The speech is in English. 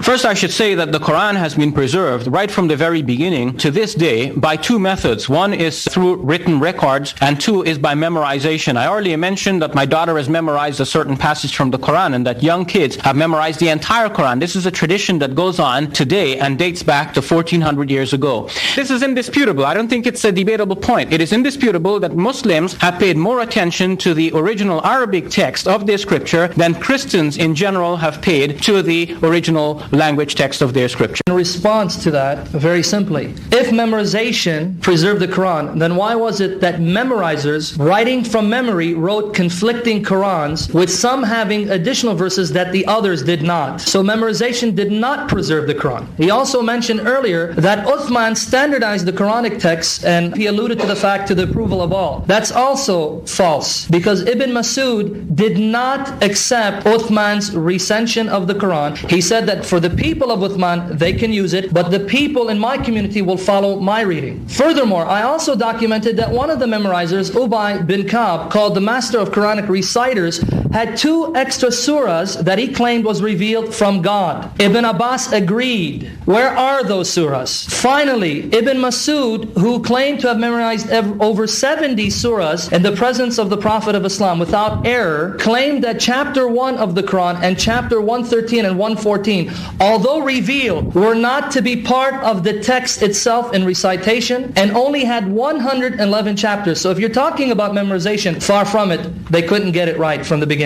First, I should say that the Quran has been preserved right from the very beginning to this day by two methods. One is through written records, and two is by memorization. I already mentioned that my daughter has memorized a certain passage from the Quran, and that young kids have memorized the entire Quran. This is a tradition that goes on today and dates back to 1400 years ago. This is indisputable. I don't think it's a debatable point. It is indisputable that Muslims have paid more attention to the original Arabic text of their scripture than Christians in general have paid to the original language text of their scripture. In response to that, very simply, if memorization preserved the Quran, then why was it that memorizers, writing from memory, wrote conflicting Qurans, with some having additional verses that the others did not? So memorization did not preserve the Quran. He also mentioned earlier that Uthman standardized the Quranic text, and he alluded to the fact to the approval of all. That's also false, because Ibn Masud did not accept Uthman's recension of the Quran. He said that for the people of Uthman, they can use it, but the people in my community will follow my reading. Furthermore, I also documented that one of the memorizers, Ubay bin Ka'b, called the master of Quranic reciters, had 2 extra surahs that he claimed was revealed from God. Ibn Abbas agreed. Where are those surahs? Finally, Ibn Masud, who claimed to have memorized over 70 surahs in the presence of the Prophet of Islam without error, claimed that chapter 1 of the Quran and chapter 113 and 114, although revealed, were not to be part of the text itself in recitation, and only had 111 chapters. So if you're talking about memorization, far from it. They couldn't get it right from the beginning.